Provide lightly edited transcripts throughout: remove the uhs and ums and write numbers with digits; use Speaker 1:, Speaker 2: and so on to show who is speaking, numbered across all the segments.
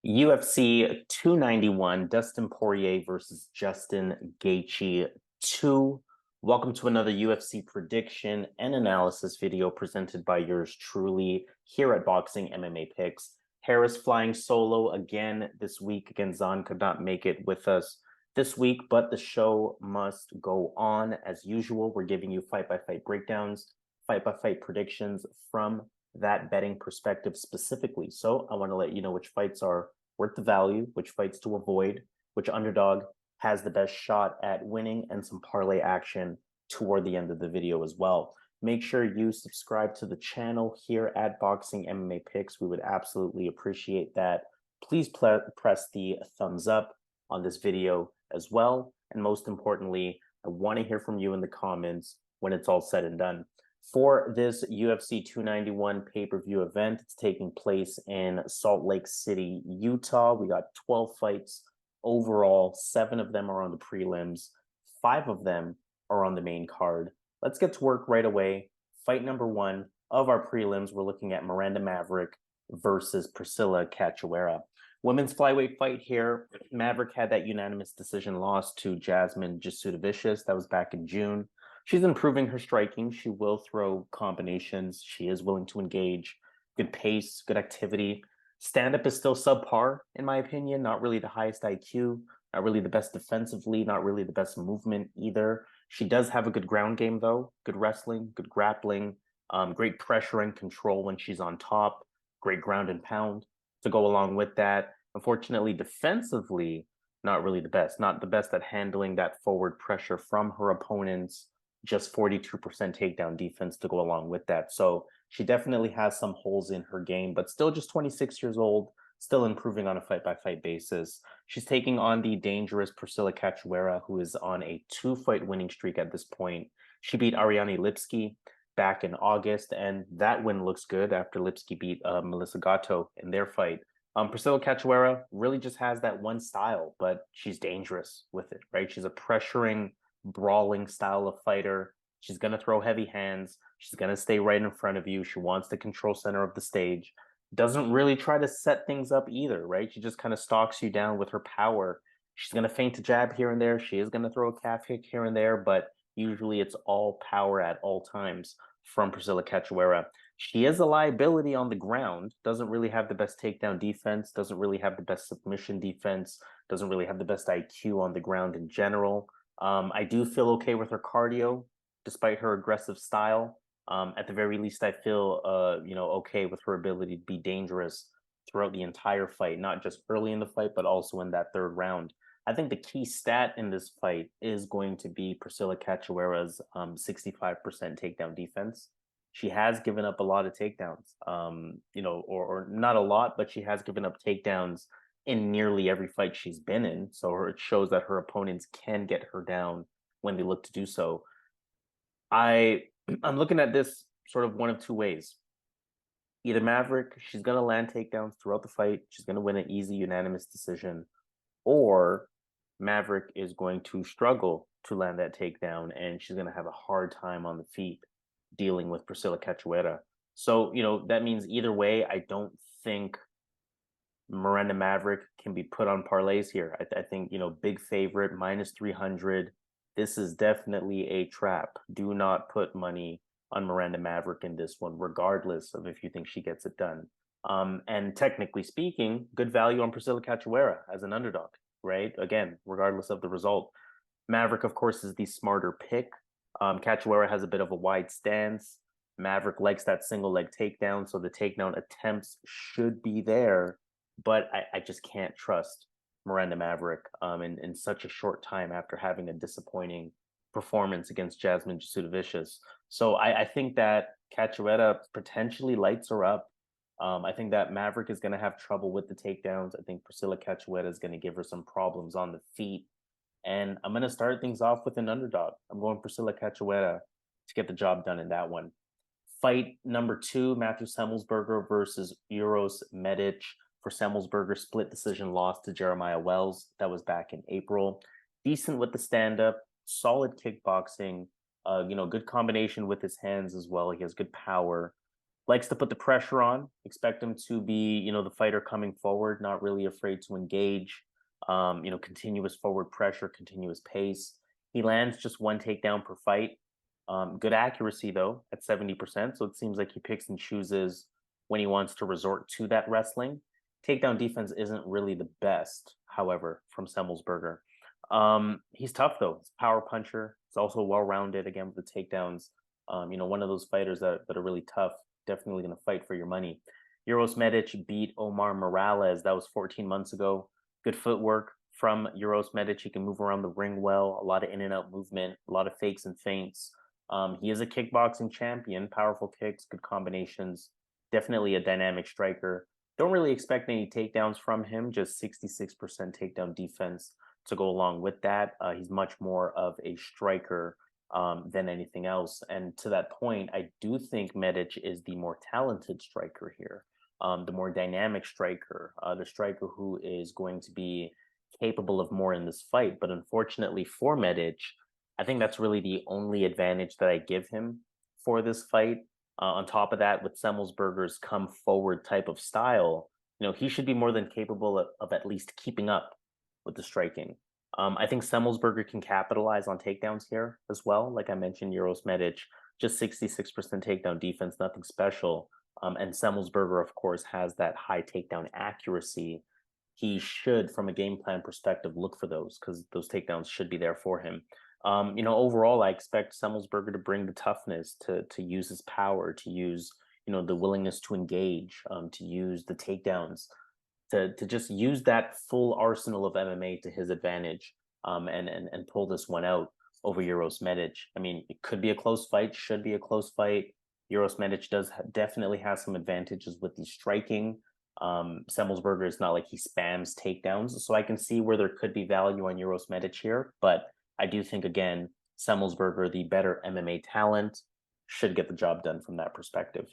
Speaker 1: UFC 291, Dustin Poirier versus Justin Gaethje 2. Welcome to another UFC prediction and analysis video presented by yours truly here at Boxing MMA Picks. Harris flying solo again this week. Again, Zan could not make it with us this week, but the show must go on. As usual, we're giving you fight-by-fight breakdowns, fight-by-fight predictions from that betting perspective specifically. So I want to let you know which fights are worth the value, which fights to avoid, which underdog has the best shot at winning, and some parlay action toward the end of the video as well. Make sure you subscribe to the channel here at Boxing MMA Picks. We would absolutely appreciate that. Please press the thumbs up on this video as well. And most importantly, I want to hear from you in the comments when it's all said and done. For this UFC 291 pay-per-view event, it's taking place in Salt Lake City, Utah. We got 12 fights overall. 7 of them are on the prelims. 5 of them are on the main card. Let's get to work right away. Fight number 1 of our prelims, we're looking at Miranda Maverick versus Priscila Cachoeira. Women's flyweight fight here. Maverick had that unanimous decision loss to Jasmine Jasudavicius. That was back in June. She's improving her striking. She will throw combinations. She is willing to engage. Good pace, good activity. Stand-up is still subpar, in my opinion. Not really the highest IQ. Not really the best defensively. Not really the best movement either. She does have a good ground game, though. Good wrestling, good grappling. Great pressure and control when she's on top. Great ground and pound to go along with that. Unfortunately, defensively, not really the best. Not the best at handling that forward pressure from her opponents. Just 42% takedown defense to go along with that. So she definitely has some holes in her game, but still just 26 years old, still improving on a fight-by-fight basis. She's taking on the dangerous Priscila Cachoeira, who is on a 2-fight winning streak at this point. She beat Ariane Lipski back in August, and that win looks good after Lipski beat Melissa Gatto in their fight. Priscila Cachoeira really just has that one style, but she's dangerous with it, right? She's a pressuring, brawling style of fighter. She's going to throw heavy hands. She's going to stay right in front of you. She wants the control center of the stage. Doesn't really try to set things up either, right? She just kind of stalks you down with her power. She's going to feint a jab here and there. She is going to throw a calf kick here and there, but usually it's all power at all times from Priscila Cachoeira. She is a liability on the ground. Doesn't really have the best takedown defense. Doesn't really have the best submission defense. Doesn't really have the best IQ on the ground in general. I do feel okay with her cardio, despite her aggressive style. At the very least, I feel, okay with her ability to be dangerous throughout the entire fight, not just early in the fight, but also in that third round. I think the key stat in this fight is going to be Priscila Cachoeira's 65% takedown defense. She has given up a lot of takedowns, or not a lot, but she has given up takedowns in nearly every fight she's been in. So it shows that her opponents can get her down when they look to do so. I'm looking at this sort of one of two ways. Either Maverick, she's going to land takedowns throughout the fight. She's going to win an easy unanimous decision. Or Maverick is going to struggle to land that takedown, and she's going to have a hard time on the feet dealing with Priscila Cachoeira. So, that means either way, I don't think Miranda Maverick can be put on parlays here. I think, big favorite, minus 300. This is definitely a trap. Do not put money on Miranda Maverick in this one, regardless of if you think she gets it done. And technically speaking, good value on Priscila Cachoeira as an underdog, right? Again, regardless of the result. Maverick, of course, is the smarter pick. Cachoeira has a bit of a wide stance. Maverick likes that single leg takedown, so the takedown attempts should be there. But I just can't trust Miranda Maverick in such a short time after having a disappointing performance against Jasmine Jasudavicius. So I think that Cachoeira potentially lights her up. I think that Maverick is going to have trouble with the takedowns. I think Priscila Cachoeira is going to give her some problems on the feet. And I'm going to start things off with an underdog. I'm going Priscila Cachoeira to get the job done in that one. Fight number 2, Matthew Semelsberger versus Uros Medic. For Semelsberger, split decision loss to Jeremiah Wells. That was back in April. Decent with the stand-up, solid kickboxing, good combination with his hands as well. He has good power. likes to put the pressure on. Expect him to be, the fighter coming forward, not really afraid to engage. Continuous forward pressure, continuous pace. He lands just one takedown per fight. Good accuracy though at 70%. So it seems like he picks and chooses when he wants to resort to that wrestling. Takedown defense isn't really the best, however, from Semelsberger. He's tough though. He's a power puncher. He's also well-rounded again with the takedowns. One of those fighters that are really tough, definitely going to fight for your money. Uros Medic beat Omar Morales. That was 14 months ago. Good footwork from Uros Medic. He can move around the ring well, a lot of in and out movement, a lot of fakes and feints. He is a kickboxing champion, powerful kicks, good combinations, definitely a dynamic striker. Don't really expect any takedowns from him, just 66% takedown defense to go along with that. He's much more of a striker than anything else. And to that point, I do think Medic is the more talented striker here, the more dynamic striker, the striker who is going to be capable of more in this fight. But unfortunately for Medic, I think that's really the only advantage that I give him for this fight. On top of that, with Semelsberger's come forward type of style, he should be more than capable of at least keeping up with the striking. I think Semelsberger can capitalize on takedowns here as well. Like I mentioned, Uros Medic, just 66% takedown defense, nothing special. And Semelsberger, of course, has that high takedown accuracy. He should, from a game plan perspective, look for those because those takedowns should be there for him. Overall, I expect Semelsberger to bring the toughness, to use his power, to use, the willingness to engage, to use the takedowns, to just use that full arsenal of MMA to his advantage, and pull this one out over Uros Medic. I mean, it could be a close fight, should be a close fight. Uros Medic definitely has some advantages with the striking. Semelsberger is not like he spams takedowns, so I can see where there could be value on Uros Medic here, but I do think, again, Semelsberger, the better MMA talent, should get the job done from that perspective.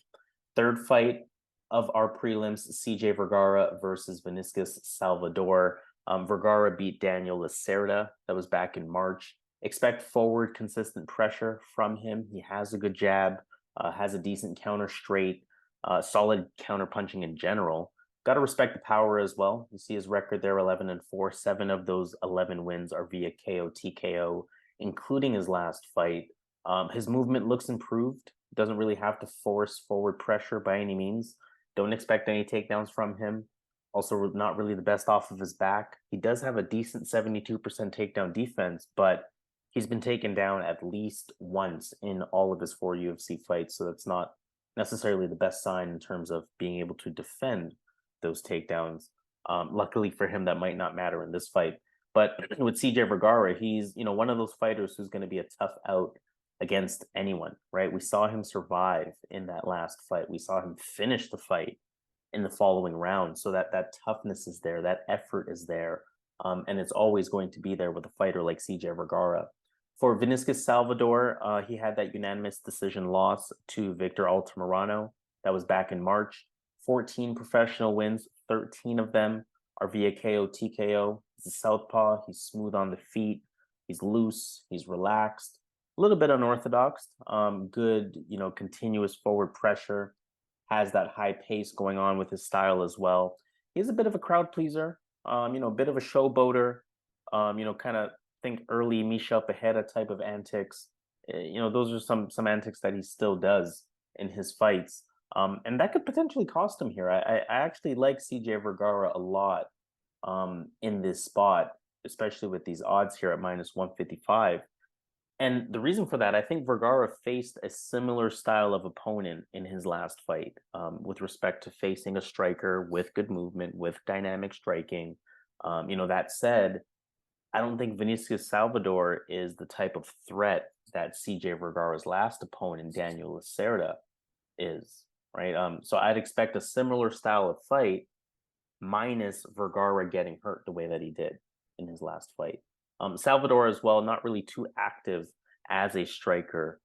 Speaker 1: Third fight of our prelims, CJ Vergara versus Vinicius Salvador. Vergara beat Daniel Lacerda. That was back in March. Expect forward, consistent pressure from him. He has a good jab, has a decent counter straight, solid counter punching in general. Got to respect the power as well. You see his record there, 11-4. 7 of those 11 wins are via KO, TKO, including his last fight. His movement looks improved. Doesn't really have to force forward pressure by any means. Don't expect any takedowns from him. Also, not really the best off of his back. He does have a decent 72% takedown defense, but he's been taken down at least once in all of his 4 UFC fights. So that's not necessarily the best sign in terms of being able to defend those takedowns. Luckily for him, that might not matter in this fight. But with CJ Vergara, he's one of those fighters who's going to be a tough out against anyone, right? We saw him survive in that last fight. We saw him finish the fight in the following round. So that toughness is there, that effort is there, and it's always going to be there with a fighter like CJ Vergara. For Vinicius Salvador, he had that unanimous decision loss to Victor Altamirano. That was back in March. 14 professional wins, 13 of them are via KO, TKO. He's a southpaw. He's smooth on the feet. He's loose. He's relaxed. A little bit unorthodox. Good, continuous forward pressure. Has that high pace going on with his style as well. He's a bit of a crowd pleaser. A bit of a showboater. Kind of think early Michel Pereira type of antics. Those are some antics that he still does in his fights. And that could potentially cost him here. I actually like CJ Vergara a lot in this spot, especially with these odds here at -155. And the reason for that, I think Vergara faced a similar style of opponent in his last fight, with respect to facing a striker with good movement, with dynamic striking. That said, I don't think Vinicius Salvador is the type of threat that CJ Vergara's last opponent, Daniel Lacerda, is. Right. So I'd expect a similar style of fight, minus Vergara getting hurt the way that he did in his last fight. Salvador as well, not really too active as a striker,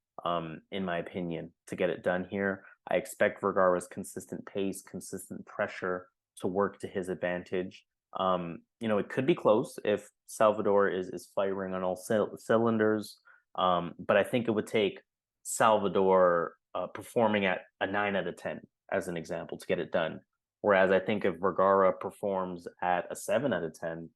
Speaker 1: in my opinion, to get it done here. I expect Vergara's consistent pace, consistent pressure to work to his advantage. It could be close if Salvador is firing on all cylinders, but I think it would take Salvador performing at a 9 out of 10, as an example, to get it done. Whereas I think if Vergara performs at a 7 out of 10,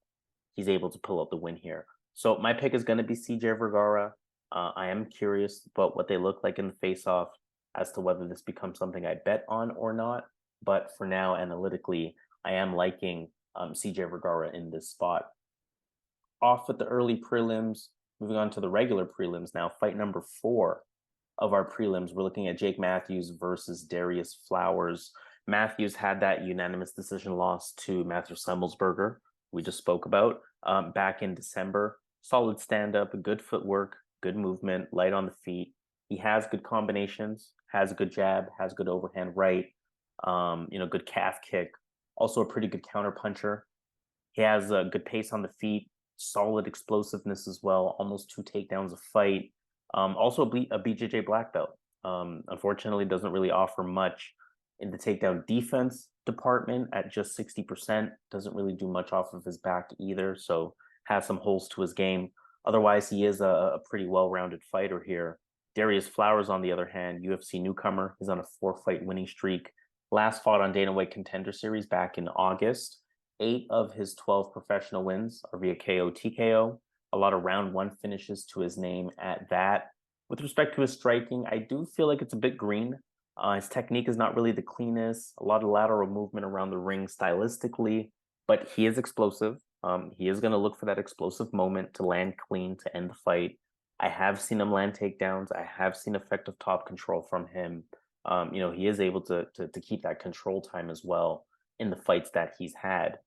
Speaker 1: he's able to pull out the win here. So my pick is going to be CJ Vergara. I am curious about what they look like in the face-off as to whether this becomes something I bet on or not. But for now, analytically, I am liking CJ Vergara in this spot. Off with the early prelims, moving on to the regular prelims now. Fight number 4 of our prelims, we're looking at Jake Matthews versus Darius Flowers. Matthews had that unanimous decision loss to Matthew Semelsberger, we just spoke about, back in December. Solid stand-up, good footwork, good movement, light on the feet. He has good combinations, has a good jab, has good overhand right, good calf kick. Also a pretty good counter puncher. He has a good pace on the feet, solid explosiveness as well, almost 2 takedowns a fight. Also a BJJ black belt. Unfortunately, doesn't really offer much in the takedown defense department at just 60%. Doesn't really do much off of his back either, so has some holes to his game. Otherwise, he is a pretty well-rounded fighter here. Darius Flowers, on the other hand, UFC newcomer. He's on a 4-fight winning streak. Last fought on Dana White Contender Series back in August. 8 of his 12 professional wins are via KO, TKO. A lot of round 1 finishes to his name at that. With respect to his striking, I do feel like it's a bit green. His technique is not really the cleanest. A lot of lateral movement around the ring stylistically, but he is explosive. He is going to look for that explosive moment to land clean to end the fight. I have seen him land takedowns. I have seen effective top control from him. He is able to keep that control time as well in the fights that he's had.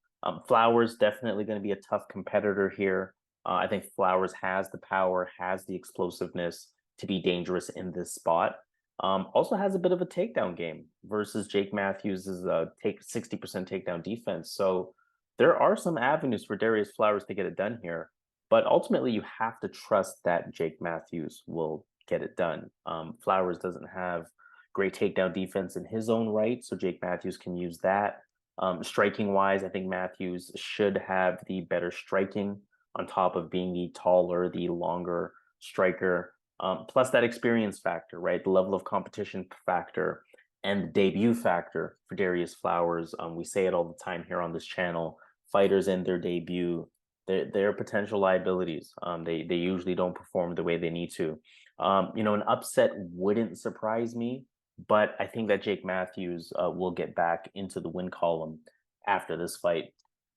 Speaker 1: Flowers definitely going to be a tough competitor here. I think Flowers has the power, has the explosiveness to be dangerous in this spot. Also has a bit of a takedown game versus Jake Matthews' 60% takedown defense. So there are some avenues for Darius Flowers to get it done here. But ultimately, you have to trust that Jake Matthews will get it done. Flowers doesn't have great takedown defense in his own right, so Jake Matthews can use that. Striking-wise, I think Matthews should have the better striking on top of being the taller, the longer striker. Plus that experience factor, right? The level of competition factor and the debut factor for Darius Flowers. We say it all the time here on this channel. Fighters in their debut, they're potential liabilities. They usually don't perform the way they need to. An upset wouldn't surprise me, but I think that Jake Matthews will get back into the win column after this fight.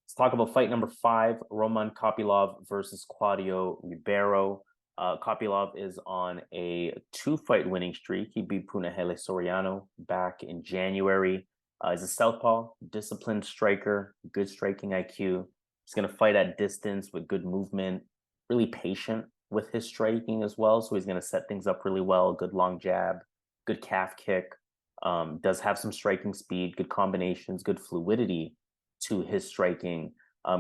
Speaker 1: Let's talk about fight number 5, Roman Kopylov versus Claudio Ribeiro. Kopylov is on a 2-fight winning streak. He beat Punahele Soriano back in January. He's a southpaw, disciplined striker, good striking IQ. He's going to fight at distance with good movement, really patient with his striking as well. So he's going to set things up really well. Good long jab, good calf kick. Does have some striking speed, good combinations, good fluidity to his striking.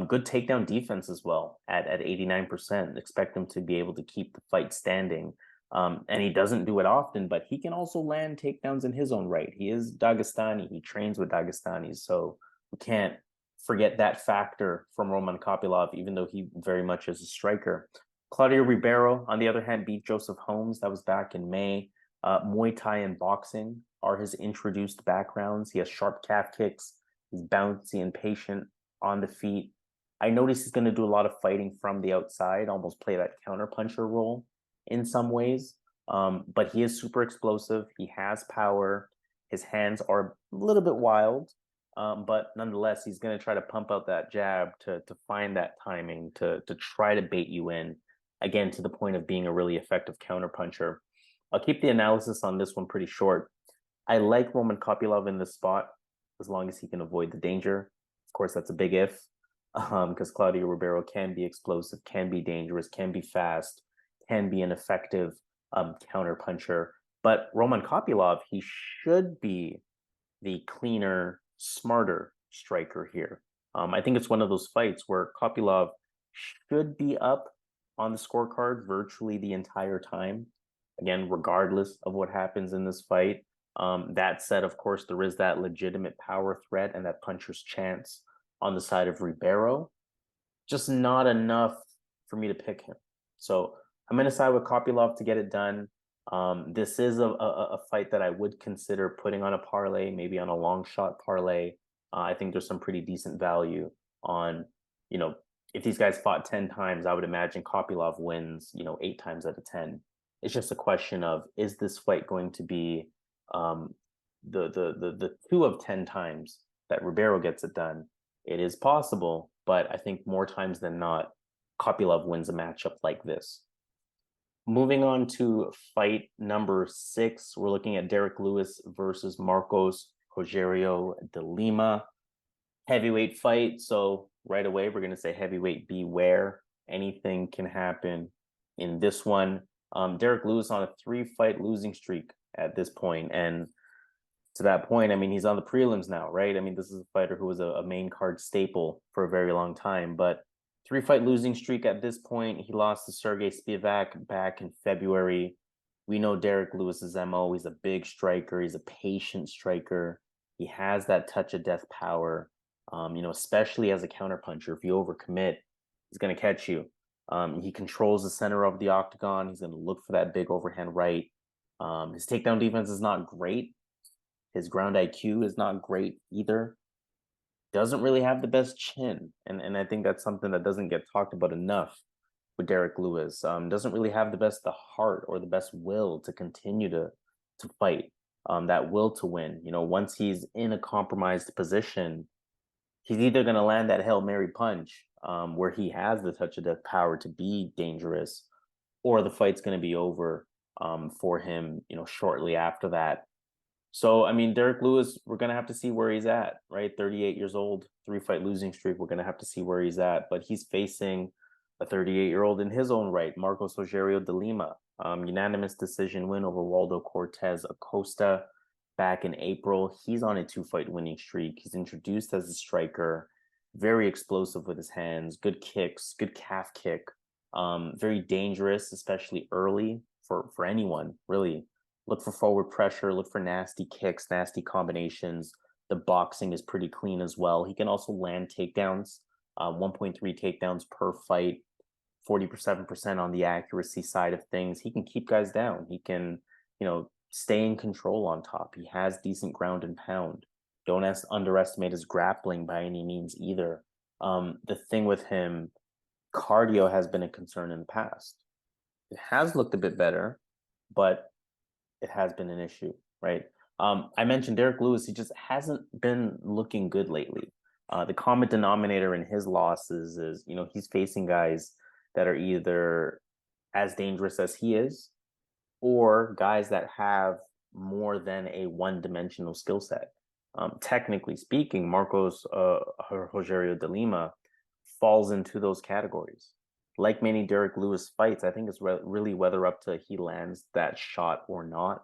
Speaker 1: Good takedown defense as well at 89%. Expect him to be able to keep the fight standing. And he doesn't do it often, but he can also land takedowns in his own right. He is Dagestani. He trains with Dagestanis. So we can't forget that factor from Roman Kopylov, even though he very much is a striker. Claudio Ribeiro, on the other hand, beat Joseph Holmes. That was back in May. Muay Thai and boxing are his introduced backgrounds. He has sharp calf kicks. He's bouncy and patient on the feet. I noticed he's going to do a lot of fighting from the outside, almost play that counter-puncher role in some ways. But he is super explosive. He has power. His hands are a little bit wild. But nonetheless, he's going to try to pump out that jab to find that timing, to try to bait you in, again, to the point of being a really effective counterpuncher. I'll keep the analysis on this one pretty short. I like Roman Kopylov in this spot as long as he can avoid the danger. Of course, that's a big if, because Claudio Ribeiro can be explosive, can be dangerous, can be fast, can be an effective counterpuncher. But Roman Kopylov, he should be the cleaner, smarter striker here. I think it's one of those fights where Kopylov should be up on the scorecard virtually the entire time. Again, regardless of what happens in this fight. That said, of course, there is that legitimate power threat and that puncher's chance on the side of Ribeiro. Just not enough for me to pick him. So I'm going to side with Kopylov to get it done. This is a fight that I would consider putting on a parlay, maybe on a long shot parlay. I think there's some pretty decent value on, you know, if these guys fought 10 times, I would imagine Kopylov wins, 8 times out of 10. It's just a question of, is this fight going to be um, the 2 of 10 times that Ribeiro gets it done? It is possible, but I think more times than not, Kopylov wins a matchup like this. Moving on to fight number 6, we're looking at Derrick Lewis versus Marcos Rogério de Lima. Heavyweight fight, so right away we're going to say heavyweight beware. Anything can happen in this one. Derrick Lewis on a 3-fight losing streak at this point, and to that point, I mean, he's on the prelims now, right? I mean, this is a fighter who was a main card staple for a very long time, but 3-fight losing streak at this point. He lost to Sergey Spivak back in February. We know Derrick Lewis's MO. He's a big striker. He's a patient striker. He has that touch of death power, especially as a counterpuncher. If you overcommit, he's going to catch you. He controls the center of the octagon. He's going to look for that big overhand right. His takedown defense is not great. His ground IQ is not great either. Doesn't really have the best chin. And I think that's something that doesn't get talked about enough with Derrick Lewis. Doesn't really have the heart or the best will to continue to fight. That will to win. Once he's in a compromised position, he's either going to land that Hail Mary punch where he has the touch of death power to be dangerous, or the fight's going to be over for him, shortly after that. So, I mean, Derrick Lewis, we're going to have to see where he's at, right? 38 years old, 3-fight losing streak. We're going to have to see where he's at. But he's facing a 38-year-old in his own right, Marcos Rogério de Lima. Unanimous decision win over Waldo Cortez Acosta back in April. He's on a 2-fight winning streak. He's introduced as a striker, very explosive with his hands, good kicks, good calf kick, very dangerous, especially early for anyone, really. Look for forward pressure, look for nasty kicks, nasty combinations. The boxing is pretty clean as well. He can also land takedowns, 1.3 takedowns per fight, 47% on the accuracy side of things. He can keep guys down. He can, stay in control on top. He has decent ground and pound. Don't underestimate his grappling by any means either. The thing with him, cardio has been a concern in the past. It has looked a bit better, but it has been an issue, right? I mentioned Derrick Lewis. He just hasn't been looking good lately. The common denominator in his losses is, he's facing guys that are either as dangerous as he is, or guys that have more than a one-dimensional skill set. Technically speaking, Marcos Rogério de Lima falls into those categories. Like many Derrick Lewis fights, I think it's really whether up to he lands that shot or not.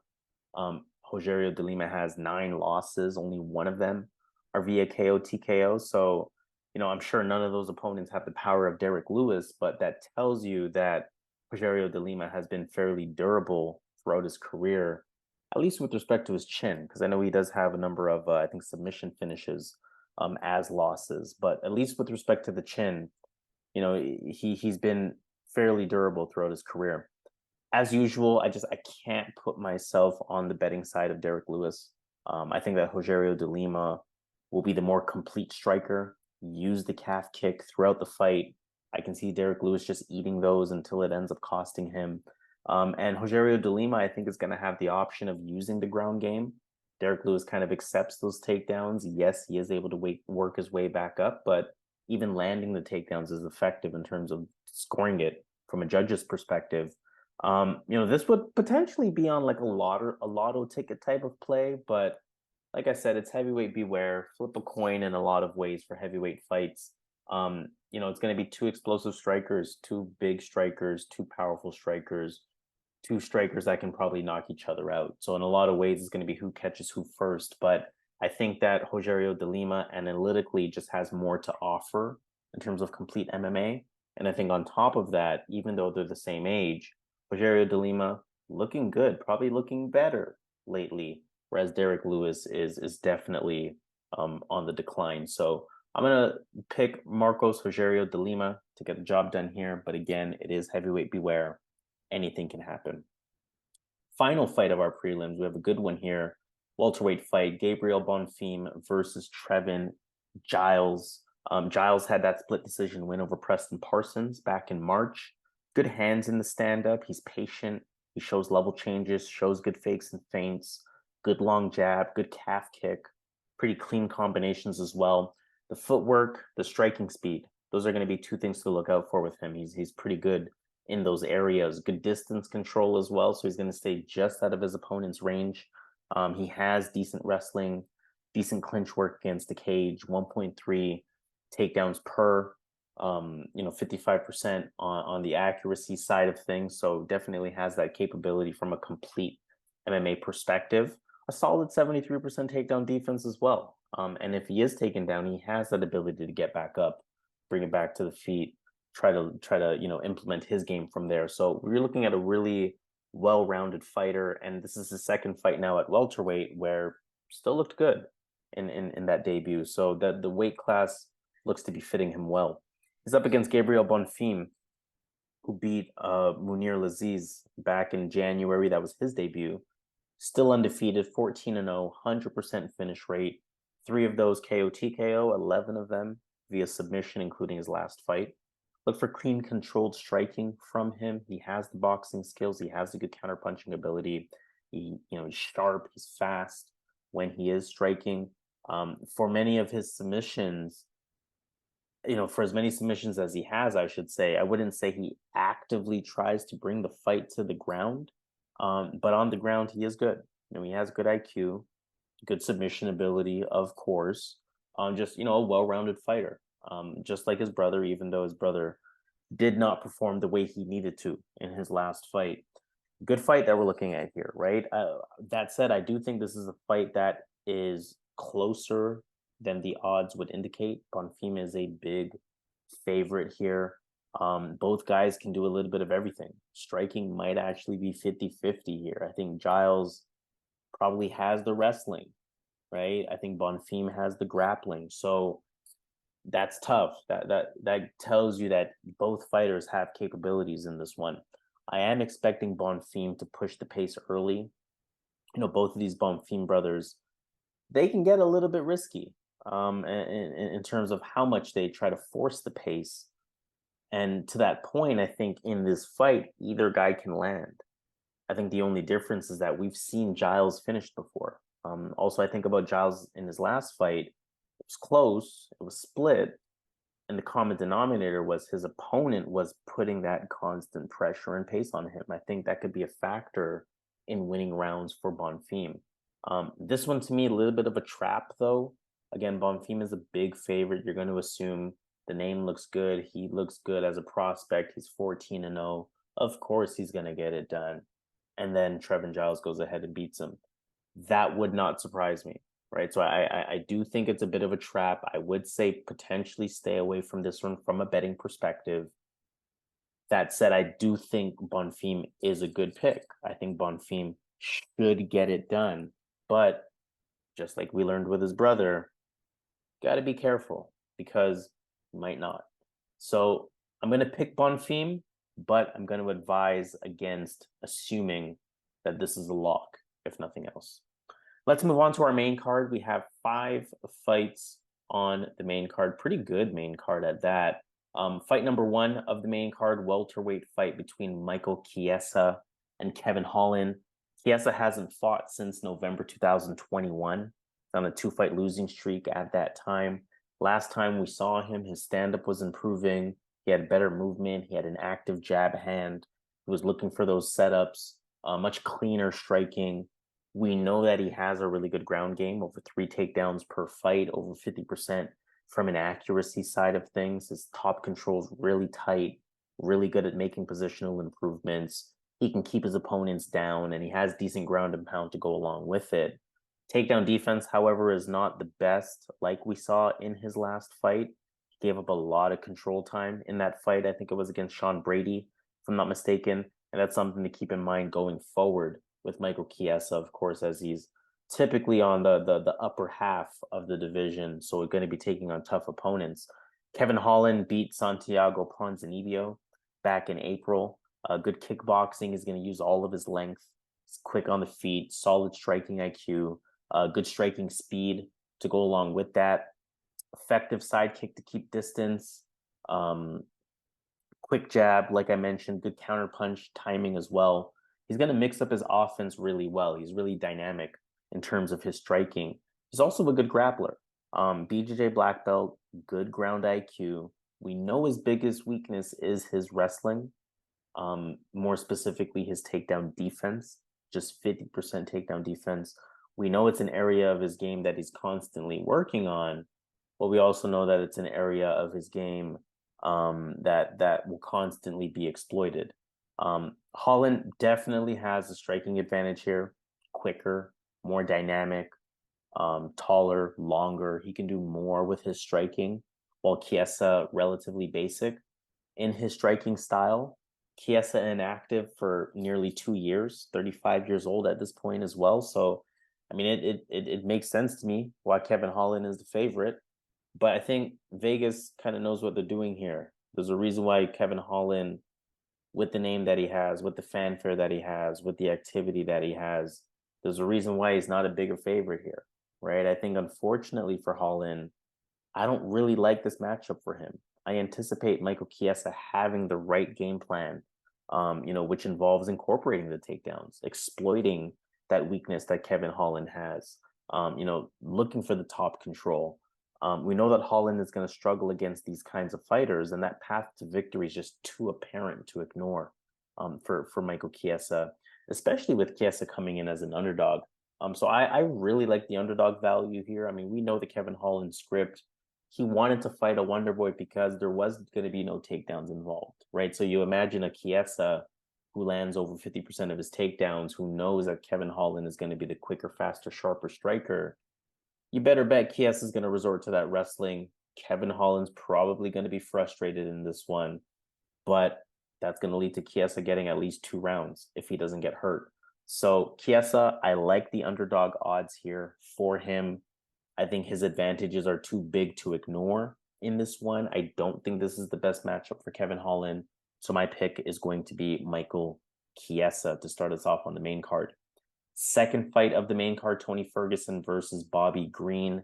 Speaker 1: Rogério de Lima has 9 losses. Only one of them are via KO, TKO. So, I'm sure none of those opponents have the power of Derrick Lewis, but that tells you that Rogério de Lima has been fairly durable throughout his career, at least with respect to his chin, because I know he does have a number of, I think, submission finishes as losses. But at least with respect to the chin, he's been fairly durable throughout his career. As usual, I can't put myself on the betting side of Derrick Lewis. I think that Rogério de Lima will be the more complete striker, use the calf kick throughout the fight. I can see Derrick Lewis just eating those until it ends up costing him. And Rogério de Lima, I think, is going to have the option of using the ground game. Derrick Lewis kind of accepts those takedowns. Yes, he is able to work his way back up, but even landing the takedowns is effective in terms of scoring it from a judge's perspective. This would potentially be on like a lotto ticket type of play, but like I said, it's heavyweight beware. Flip a coin in a lot of ways for heavyweight fights. It's going to be 2 explosive strikers, 2 big strikers, 2 powerful strikers, 2 strikers that can probably knock each other out. So in a lot of ways, it's going to be who catches who first. But I think that Rogério de Lima analytically just has more to offer in terms of complete MMA. And I think on top of that, even though they're the same age, Rogério de Lima looking good, probably looking better lately, whereas Derrick Lewis is definitely on the decline. So I'm going to pick Marcos Rogério de Lima to get the job done here. But again, it is heavyweight beware. Anything can happen. Final fight of our prelims. We have a good one here. Welterweight fight, Gabriel Bonfim versus Trevin Giles. Giles had that split decision win over Preston Parsons back in March. Good hands in the stand-up. He's patient. He shows level changes, shows good fakes and feints, good long jab, good calf kick, pretty clean combinations as well. The footwork, the striking speed, those are going to be two things to look out for with him. He's pretty good in those areas. Good distance control as well, so he's going to stay just out of his opponent's range. He has decent wrestling, decent clinch work against the cage, 1.3 takedowns per, 55% on the accuracy side of things. So definitely has that capability from a complete MMA perspective. A solid 73% takedown defense as well. And if he is taken down, he has that ability to get back up, bring it back to the feet, try to implement his game from there. So we're looking at a really well-rounded fighter, and this is his second fight now at welterweight, where still looked good in that debut. So that the weight class looks to be fitting him well. He's up against Gabriel Bonfim, who beat Munir Laziz back in January. That was his debut. Still undefeated, 14-0, 100% finish rate. 3 of those KO TKO, 11 of them via submission, including his last fight. Look for clean, controlled striking from him. He has the boxing skills. He has the good counterpunching ability. He's sharp. He's fast when he is striking. For many of his submissions, for as many submissions as he has, I should say, I wouldn't say he actively tries to bring the fight to the ground. But on the ground, he is good. He has good IQ, good submission ability, of course. Just, a well-rounded fighter. Just like his brother, even though his brother did not perform the way he needed to in his last fight. Good fight that we're looking at here, right? That said, I do think this is a fight that is closer than the odds would indicate. Bonfim is a big favorite here. Both guys can do a little bit of everything. Striking might actually be 50-50 here. I think Giles probably has the wrestling, right? I think Bonfim has the grappling. So that's tough. That tells you that both fighters have capabilities in this one. I am expecting Bonfim to push the pace early. Both of these Bonfim brothers, they can get a little bit risky in terms of how much they try to force the pace. And to that point, I think in this fight, either guy can land. I think the only difference is that we've seen Giles finished before. Also, I think about Giles in his last fight. It was close, it was split, and the common denominator was his opponent was putting that constant pressure and pace on him. I think that could be a factor in winning rounds for Bonfim. This one, to me, a little bit of a trap, though. Again, Bonfim is a big favorite. You're going to assume the name looks good. He looks good as a prospect. He's 14-0. Of course, he's going to get it done. And then Trevin Giles goes ahead and beats him. That would not surprise me, right? So I do think it's a bit of a trap. I would say potentially stay away from this one from a betting perspective. That said, I do think Bonfim is a good pick. I think Bonfim should get it done. But just like we learned with his brother, got to be careful because he might not. So I'm going to pick Bonfim, but I'm going to advise against assuming that this is a lock, if nothing else. Let's move on to our main card. We have 5 fights on the main card. Pretty good main card at that. Fight number 1 of the main card, welterweight fight between Michael Chiesa and Kevin Holland. Chiesa hasn't fought since November 2021. He's on a 2-fight losing streak at that time. Last time we saw him, his stand-up was improving. He had better movement. He had an active jab hand. He was looking for those setups, much cleaner striking. We know that he has a really good ground game, over 3 takedowns per fight, over 50% from an accuracy side of things. His top control is really tight, really good at making positional improvements. He can keep his opponents down, and he has decent ground and pound to go along with it. Takedown defense, however, is not the best like we saw in his last fight. He gave up a lot of control time in that fight. I think it was against Sean Brady, if I'm not mistaken. And that's something to keep in mind going forward with Michael Chiesa, of course, as he's typically on the upper half of the division. So we're going to be taking on tough opponents. Kevin Holland beat Santiago Ponzinibbio back in April. Good kickboxing. Is going to use all of his length He's quick on the feet, solid striking IQ, good striking speed to go along with that. Effective sidekick to keep distance. Quick jab, like I mentioned, good counterpunch timing as well. He's going to mix up his offense really well. He's really dynamic in terms of his striking. He's also a good grappler. BJJ black belt, good ground IQ. We know his biggest weakness is his wrestling, more specifically his takedown defense, just 50% takedown defense. We know it's an area of his game that he's constantly working on, but we also know that it's an area of his game that will constantly be exploited. Holland definitely has a striking advantage here, quicker, more dynamic, taller, longer. He can do more with his striking, while Chiesa relatively basic in his striking style. Chiesa inactive for nearly 2 years, 35 years old at this point as well. So, I mean, it makes sense to me why Kevin Holland is the favorite. But I think Vegas kind of knows what they're doing here. There's a reason why Kevin Holland, with the name that he has, with the fanfare that he has, with the activity that he has, there's a reason why he's not a bigger favorite here, right? I think, unfortunately for Holland, I don't really like this matchup for him. I anticipate Michael Chiesa having the right game plan, which involves incorporating the takedowns, exploiting that weakness that Kevin Holland has, looking for the top control. We know that Holland is going to struggle against these kinds of fighters, and that path to victory is just too apparent to ignore for Michael Chiesa, especially with Chiesa coming in as an underdog. So I really like the underdog value here. I mean, we know the Kevin Holland script. He wanted to fight a Wonder Boy because there was going to be no takedowns involved, right? So you imagine a Chiesa who lands over 50% of his takedowns, who knows that Kevin Holland is going to be the quicker, faster, sharper striker. You better bet Chiesa is going to resort to that wrestling. Kevin Holland's probably going to be frustrated in this one, but that's going to lead to Chiesa getting at least 2 rounds if he doesn't get hurt. So Chiesa, I like the underdog odds here for him. I think his advantages are too big to ignore in this one. I don't think this is the best matchup for Kevin Holland. So my pick is going to be Michael Chiesa to start us off on the main card. Second fight of the main card, Tony Ferguson versus Bobby Green.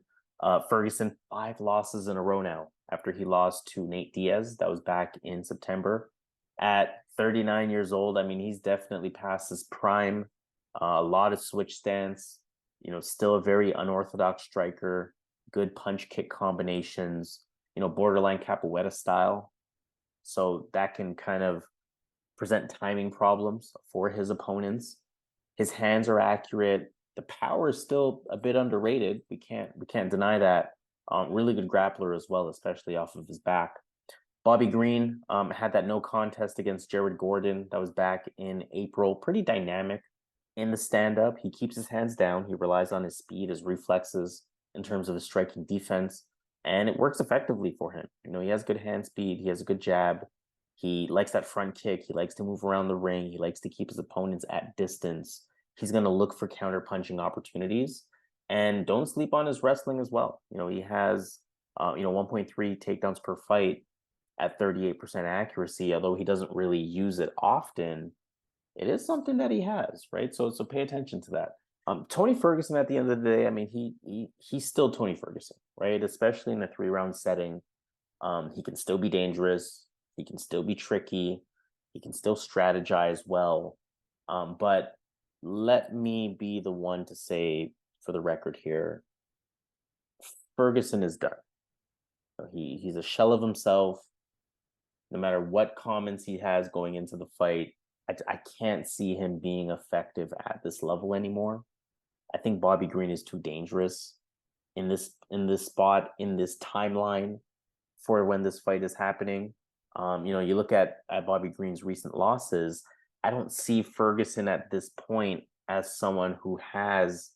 Speaker 1: Ferguson, 5 losses in a row now after he lost to Nate Diaz. That was back in September. At 39 years old, I mean, he's definitely past his prime. A lot of switch stance, still a very unorthodox striker, good punch kick combinations, borderline capoeira style. So that can kind of present timing problems for his opponents. His hands are accurate. The power is still a bit underrated. We can't deny that. Really good grappler as well, especially off of his back. Bobby Green had that no contest against Jared Gordon. That was back in April. Pretty dynamic in the stand-up. He keeps his hands down. He relies on his speed, his reflexes in terms of his striking defense, and it works effectively for him. He has good hand speed. He has a good jab. He likes that front kick. He likes to move around the ring. He likes to keep his opponents at distance. He's going to look for counter-punching opportunities. And don't sleep on his wrestling as well. He has, 1.3 takedowns per fight at 38% accuracy, although he doesn't really use it often. It is something that he has, right? So pay attention to that. Tony Ferguson, at the end of the day, I mean, he's still Tony Ferguson, right? Especially in a 3-round setting. He can still be dangerous. He can still be tricky. He can still strategize well. But let me be the one to say, for the record here, Ferguson is done. He's a shell of himself. No matter what comments he has going into the fight, I can't see him being effective at this level anymore. I think Bobby Green is too dangerous in this spot, in this timeline for when this fight is happening. You look at Bobby Green's recent losses, I don't see Ferguson at this point as someone who has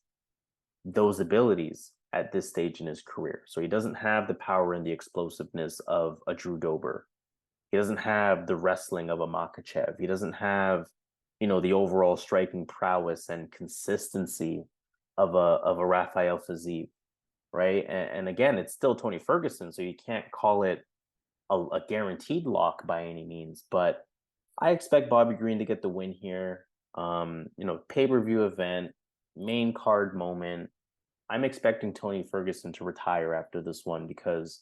Speaker 1: those abilities at this stage in his career. So he doesn't have the power and the explosiveness of a Drew Dober. He doesn't have the wrestling of a Makhachev. He doesn't have, the overall striking prowess and consistency of a Rafael Fiziev, right? And again, it's still Tony Ferguson, so you can't call it a guaranteed lock by any means. But I expect Bobby Green to get the win here. Pay-per-view event, main card moment. I'm expecting Tony Ferguson to retire after this one because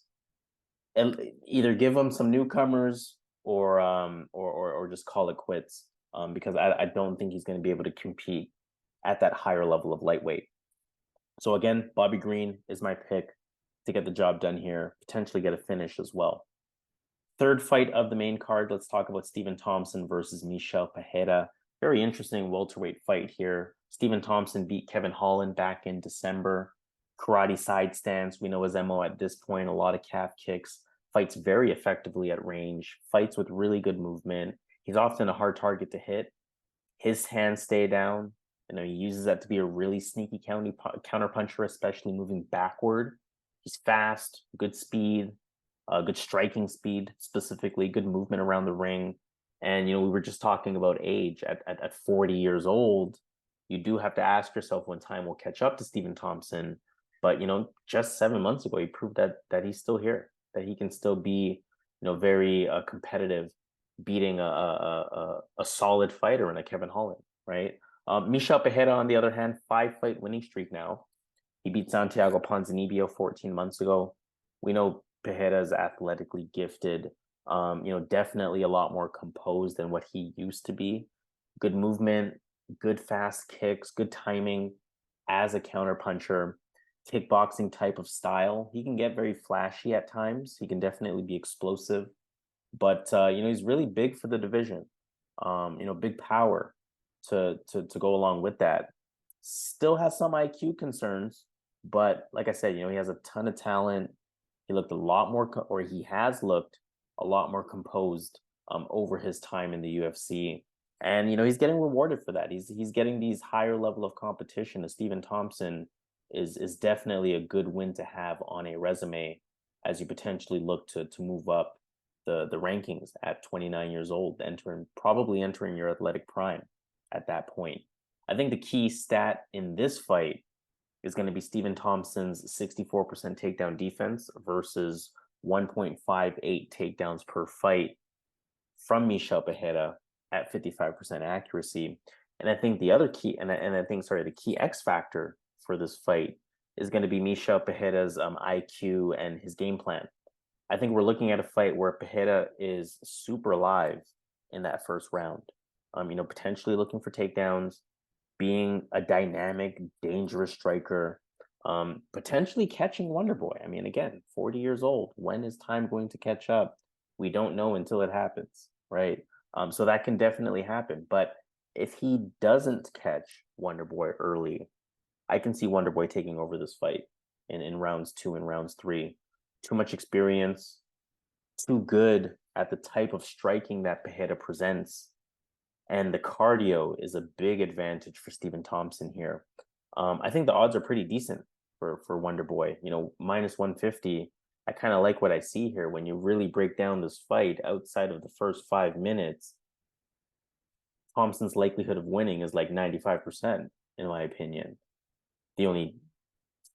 Speaker 1: either give him some newcomers or just call it quits. Because I don't think he's going to be able to compete at that higher level of lightweight. So again, Bobby Green is my pick to get the job done here, potentially get a finish as well. Third fight of the main card, let's talk about Stephen Thompson versus Michel Pereira. Very interesting welterweight fight here. Stephen Thompson beat Kevin Holland back in December. Karate side stance, we know his MO at this point, a lot of calf kicks, fights very effectively at range, fights with really good movement. He's often a hard target to hit. His hands stay down. He uses that to be a really sneaky counter puncher, especially moving backward. He's fast, good speed, good striking speed, specifically good movement around the ring. And, we were just talking about age. At 40 years old, you do have to ask yourself when time will catch up to Stephen Thompson. But, just 7 months ago, he proved that he's still here, that he can still be, very competitive, beating a solid fighter in a Kevin Holland, right? Michel Pereira, on the other hand, 5-fight winning streak now. He beat Santiago Ponzinibbio 14 months ago. We know Pereira is athletically gifted, definitely a lot more composed than what he used to be. Good movement, good fast kicks, good timing as a counterpuncher, kickboxing type of style. He can get very flashy at times. He can definitely be explosive, but he's really big for the division. Big power to go along with that. Still has some IQ concerns, but like I said, he has a ton of talent. He looked a lot more, or he has looked a lot more composed over his time in the UFC. And, he's getting rewarded for that. He's getting these higher level of competition. Stephen Thompson is definitely a good win to have on a resume as you potentially look to move up the rankings at 29 years old, probably entering your athletic prime at that point. I think the key stat in this fight is going to be Stephen Thompson's 64% takedown defense versus 1.58 takedowns per fight from Michel Pereira at 55% accuracy. And I think the other key, the key X factor for this fight is going to be Michel Pereira's IQ and his game plan. I think we're looking at a fight where Pereira is super alive in that first round. Potentially looking for takedowns, being a dynamic, dangerous striker, potentially catching Wonderboy. Again, 40 years old. When is time going to catch up? We don't know until it happens, right? So that can definitely happen. But if he doesn't catch Wonderboy early, I can see Wonderboy taking over this fight in rounds 2 and rounds 3. Too much experience, too good at the type of striking that Pereira presents. And the cardio is a big advantage for Stephen Thompson here. I think the odds are pretty decent for Wonderboy. Minus 150. I kind of like what I see here. When you really break down this fight outside of the first 5 minutes, Thompson's likelihood of winning is like 95%, in my opinion. The only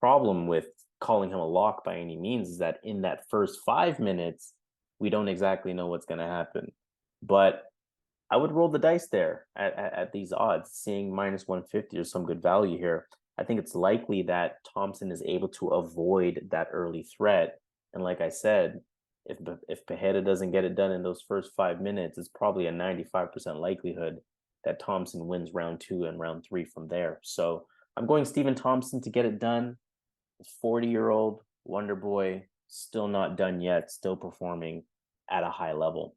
Speaker 1: problem with calling him a lock by any means is that in that first 5 minutes, we don't exactly know what's going to happen. But I would roll the dice there at these odds, seeing minus 150 or some good value here. I think it's likely that Thompson is able to avoid that early threat. And like I said, if Pereira doesn't get it done in those first 5 minutes, it's probably a 95% likelihood that Thompson wins round 2 and round 3 from there. So I'm going Stephen Thompson to get it done. 40-year-old Wonderboy, still not done yet, still performing at a high level.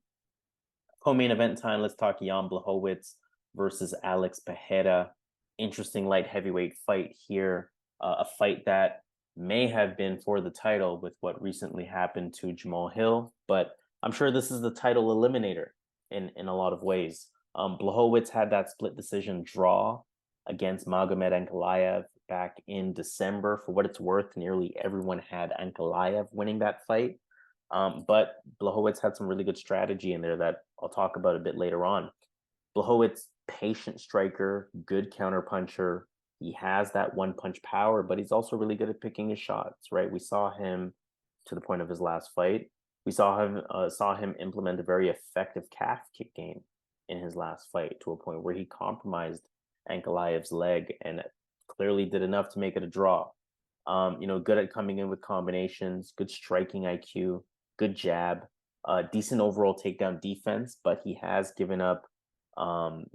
Speaker 1: Co-main event time, let's talk Jan Błachowicz versus Alex Pereira. Interesting light heavyweight fight here. A fight that may have been for the title with what recently happened to Jamal Hill, but I'm sure this is the title eliminator in a lot of ways. Błachowicz had that split decision draw against Magomed Ankalaev back in December. For what it's worth, nearly everyone had Ankalaev winning that fight. But Błachowicz had some really good strategy in there that I'll talk about a bit later on. Błachowicz, patient striker, good counterpuncher. He has that one-punch power, but he's also really good at picking his shots, right? We saw him, to the point of his last fight, we saw him implement a very effective calf kick game in his last fight, to a point where he compromised Ankalaev's leg and clearly did enough to make it a draw. Good at coming in with combinations, good striking IQ, good jab, decent overall takedown defense, but he has given up, 5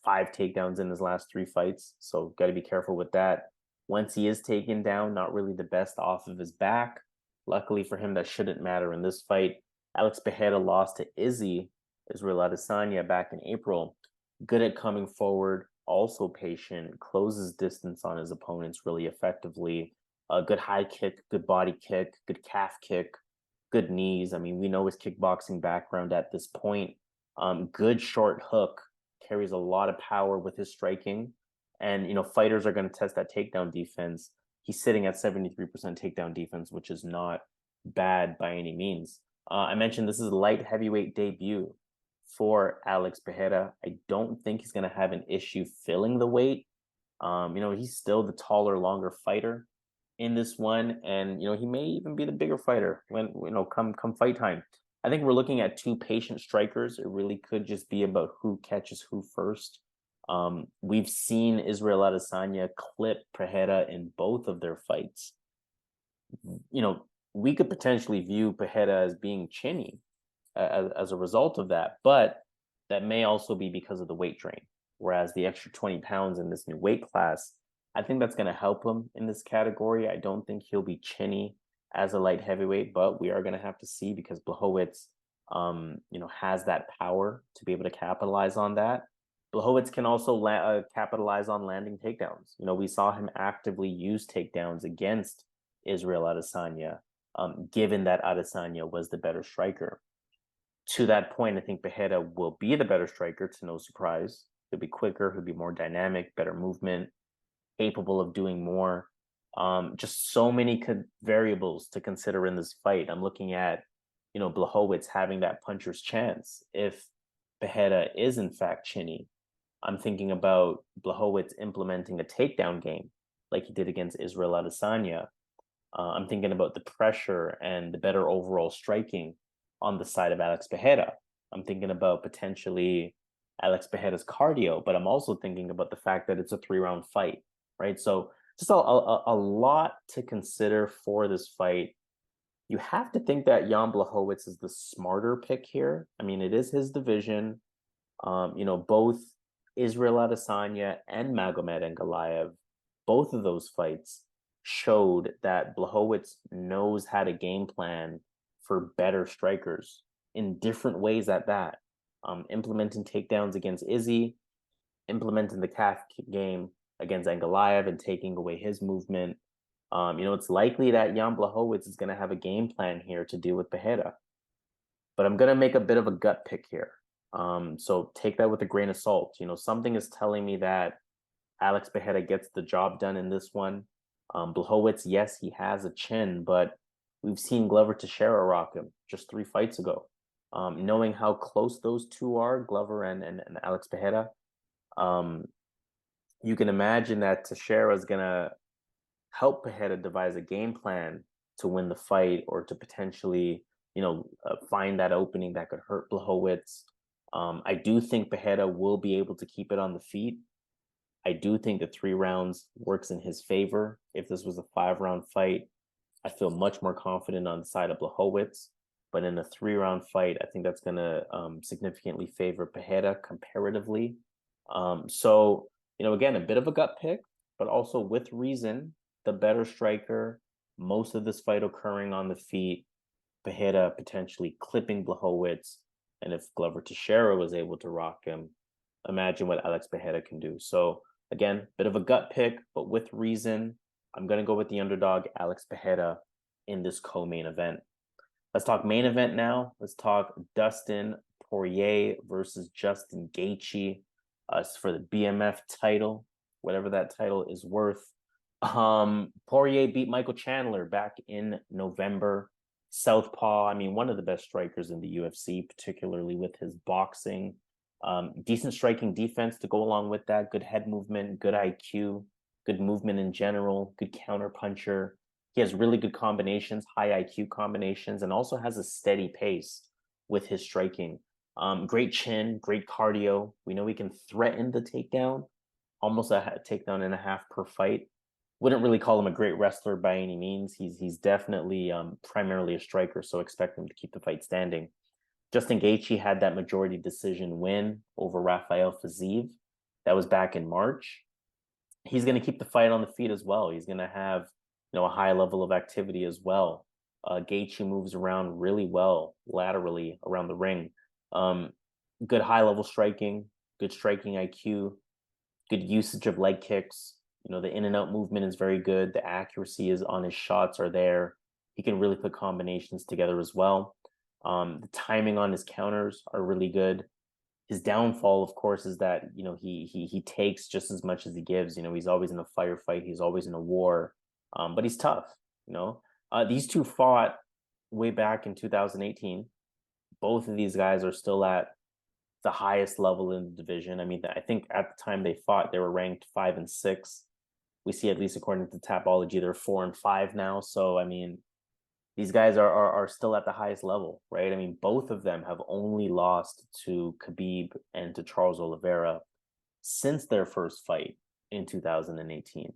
Speaker 1: takedowns in his last 3 fights. So got to be careful with that. Once he is taken down, not really the best off of his back. Luckily for him, that shouldn't matter in this fight. Alex Pereira lost to Israel Adesanya back in April. Good at coming forward, also patient, closes distance on his opponents really effectively. A good high kick, good body kick, good calf kick, good knees. I mean, we know his kickboxing background at this point. Good short hook, carries a lot of power with his striking. And, fighters are going to test that takedown defense. He's sitting at 73% takedown defense, which is not bad by any means. I mentioned this is a light heavyweight debut for Alex Pereira. I don't think he's going to have an issue filling the weight. He's still the taller, longer fighter in this one, and he may even be the bigger fighter when come fight time. I think we're looking at 2 patient strikers. It really could just be about who catches who first. We've seen Israel Adesanya clip Pereira in both of their fights. We could potentially view Pereira as being chinny as a result of that, but that may also be because of the weight drain. Whereas the extra 20 pounds in this new weight class, I think that's going to help him in this category. I don't think he'll be chinny as a light heavyweight, but we are going to have to see, because Błachowicz, has that power to be able to capitalize on that. Błachowicz can also capitalize on landing takedowns. We saw him actively use takedowns against Israel Adesanya, given that Adesanya was the better striker. To that point, I think Pereira will be the better striker, to no surprise. He'll be quicker, he'll be more dynamic, better movement, capable of doing more. Just so many variables to consider in this fight. I'm looking at, Błachowicz having that puncher's chance. If Pereira is in fact chinny, I'm thinking about Błachowicz implementing a takedown game like he did against Israel Adesanya. I'm thinking about the pressure and the better overall striking on the side of Alex Pereira. I'm thinking about potentially Alex Pereira's cardio, but I'm also thinking about the fact that it's a 3-round fight, right? So just a lot to consider for this fight. You have to think that Jan Błachowicz is the smarter pick here. I mean, it is his division. Both Israel Adesanya and Magomed Ankalaev, both of those fights showed that Błachowicz knows how to game plan for better strikers in different ways at that. Implementing takedowns against Izzy, implementing the calf game against Ankalaev and taking away his movement. It's likely that Jan Błachowicz is going to have a game plan here to deal with Pereira. But I'm going to make a bit of a gut pick here. So take that with a grain of salt. Something is telling me that Alex Pereira gets the job done in this one. Błachowicz, yes, he has a chin, but we've seen Glover Teixeira rock him just 3 fights ago. Knowing how close those two are, Glover and Alex Pereira, you can imagine that Teixeira is going to help Pereira devise a game plan to win the fight, or to potentially, find that opening that could hurt Błachowicz. I do think Pereira will be able to keep it on the feet. I do think the 3 rounds works in his favor. If this was a 5-round fight, I feel much more confident on the side of Błachowicz. But in a 3-round fight, I think that's going to significantly favor Pereira comparatively. So, again, a bit of a gut pick, but also with reason, the better striker, most of this fight occurring on the feet, Pereira potentially clipping Błachowicz. And if Glover Teixeira was able to rock him, imagine what Alex Pereira can do. So again, bit of a gut pick, but with reason, I'm going to go with the underdog, Alex Pereira, in this co-main event. Let's talk main event now. Let's talk Dustin Poirier versus Justin Gaethje for the BMF title, whatever that title is worth. Poirier beat Michael Chandler back in November. Southpaw, I mean, one of the best strikers in the UFC, particularly with his boxing. Decent striking defense to go along with that. Good head movement, good IQ, good movement in general, good counter puncher. He has really good combinations, high IQ combinations, and also has a steady pace with his striking. Great chin, great cardio. We know he can threaten the takedown, almost a takedown and a half per fight. Wouldn't really call him a great wrestler by any means. He's definitely primarily a striker, so expect him to keep the fight standing. Justin Gaethje had that majority decision win over Rafael Fiziev. That was back in March. He's going to keep the fight on the feet as well. He's going to have, a high level of activity as well. Gaethje moves around really well laterally around the ring. Good high level striking, good striking IQ, good usage of leg kicks. The in and out movement is very good. The accuracy is on his shots are there. He can really put combinations together as well. The timing on his counters are really good. His downfall, of course, is that he takes just as much as he gives. He's always in a firefight. He's always in a war, but he's tough. These two fought way back in 2018. Both of these guys are still at the highest level in the division. I mean, I think at the time they fought, they were ranked 5 and 6. We see, at least according to Tapology, they're 4 and 5 now. So, I mean, these guys are still at the highest level, right? I mean, both of them have only lost to Khabib and to Charles Oliveira since their first fight in 2018.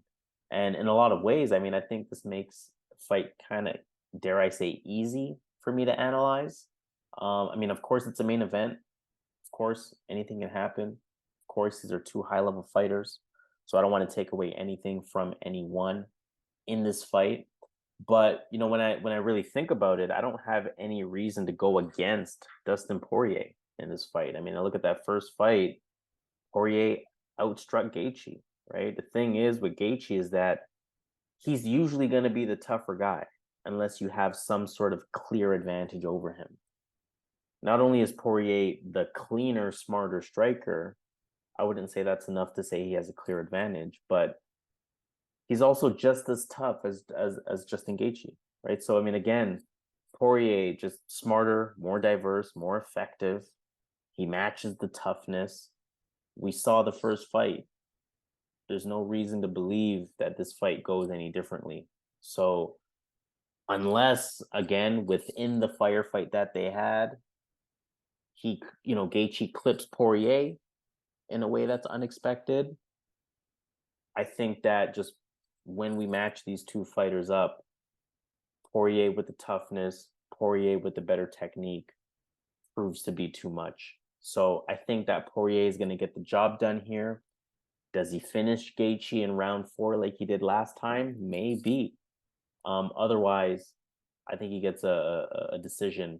Speaker 1: And in a lot of ways, I mean, I think this makes the fight kind of, dare I say, easy for me to analyze. I mean, of course, it's a main event. Of course, anything can happen. Of course, these are two high-level fighters. So I don't want to take away anything from anyone in this fight. But, when I really think about it, I don't have any reason to go against Dustin Poirier in this fight. I mean, I look at that first fight, Poirier outstruck Gaethje, right? The thing is with Gaethje is that he's usually going to be the tougher guy unless you have some sort of clear advantage over him. Not only is Poirier the cleaner, smarter striker, I wouldn't say that's enough to say he has a clear advantage, but he's also just as tough as Justin Gaethje, right? So, I mean, again, Poirier just smarter, more diverse, more effective. He matches the toughness. We saw the first fight. There's no reason to believe that this fight goes any differently. So, unless, again, within the firefight that they had, Gaethje clips Poirier in a way that's unexpected, I think that just when we match these two fighters up, Poirier with the toughness, Poirier with the better technique, proves to be too much. So I think that Poirier is going to get the job done here. Does he finish Gaethje in round 4 like he did last time? Maybe. Otherwise, I think he gets a decision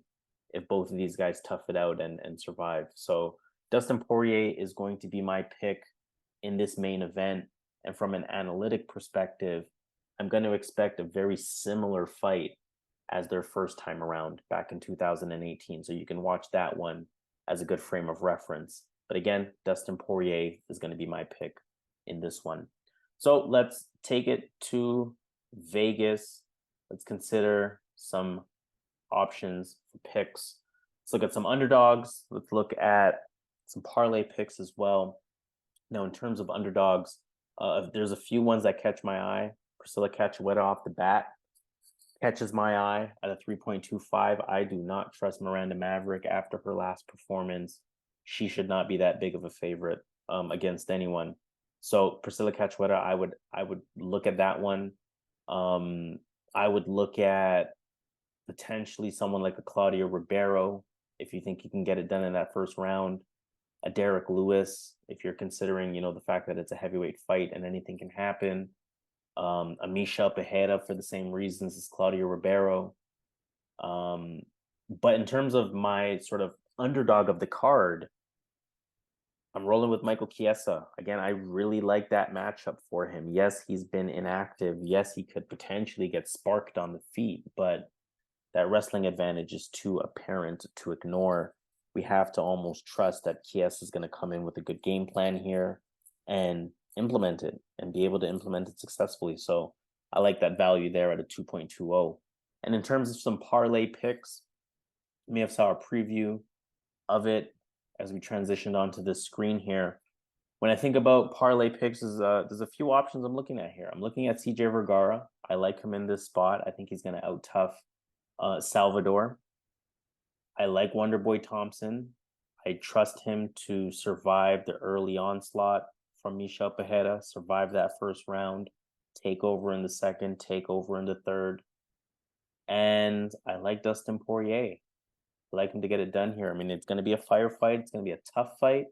Speaker 1: if both of these guys tough it out and survive. So Dustin Poirier is going to be my pick in this main event. And from an analytic perspective, I'm going to expect a very similar fight as their first time around back in 2018. So you can watch that one as a good frame of reference. But again, Dustin Poirier is going to be my pick in this one. So let's take it to Vegas. Let's consider some options for picks. Let's look at some underdogs. Let's look at some parlay picks as well. Now, in terms of underdogs, there's a few ones that catch my eye. Priscila Cachoeira off the bat catches my eye at a 3.25. I do not trust Miranda Maverick after her last performance. She should not be that big of a favorite against anyone. So Priscila Cachoeira, I would look at that one. I would look at potentially someone like a Claudio Ribeiro if you think he can get it done in that first round. A Derrick Lewis, if you're considering, the fact that it's a heavyweight fight and anything can happen. A Michel Pereira for the same reasons as Claudio Ribeiro. But in terms of my sort of underdog of the card, I'm rolling with Michael Chiesa. Again, I really like that matchup for him. Yes, he's been inactive. Yes, he could potentially get sparked on the feet, but that wrestling advantage is too apparent to ignore. We have to almost trust that Chiesa is going to come in with a good game plan here and implement it and be able to implement it successfully. So I like that value there at a 2.20. And in terms of some parlay picks, you may have saw a preview of it as we transitioned onto the screen here. When I think about parlay picks, there's a few options I'm looking at here. I'm looking at CJ Vergara. I like him in this spot. I think he's going to out-tough Salvador. I like Wonderboy Thompson. I trust him to survive the early onslaught from Michel Pereira, survive that first round, take over in the second, take over in the third. And I like Dustin Poirier. I like him to get it done here. I mean, it's going to be a firefight. It's going to be a tough fight.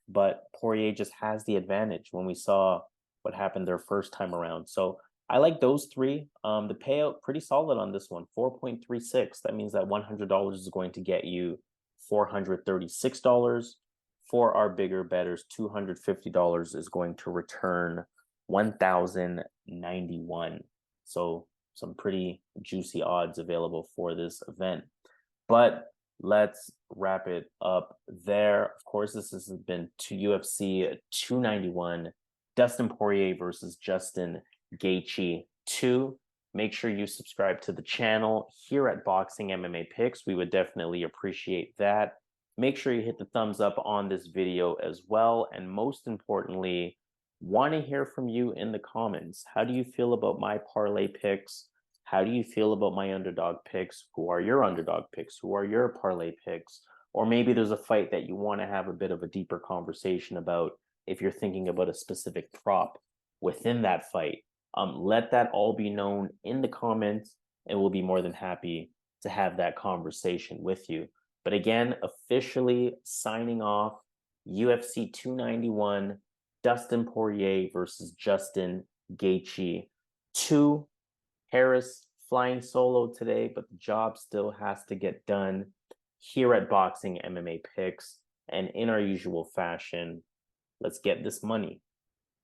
Speaker 1: But Poirier just has the advantage when we saw what happened their first time around. So I like those three. The payout pretty solid on this one, 4.36. That means that $100 is going to get you $436. For our bigger bettors, $250 is going to return $1,091. So some pretty juicy odds available for this event. But let's wrap it up there. Of course, this has been to UFC 291, Dustin Poirier versus Justin Gaethje 2. Make sure you subscribe to the channel here at Boxing MMA Picks. We would definitely appreciate that. Make sure you hit the thumbs up on this video as well. And most importantly, want to hear from you in the comments. How do you feel about my parlay picks? How do you feel about my underdog picks? Who are your underdog picks? Who are your parlay picks? Or maybe there's a fight that you want to have a bit of a deeper conversation about if you're thinking about a specific prop within that fight. Let that all be known in the comments, and we'll be more than happy to have that conversation with you. But again, officially signing off, UFC 291, Dustin Poirier versus Justin Gaethje 2. Harris flying solo today, but the job still has to get done here at Boxing MMA Picks. And in our usual fashion, let's get this money.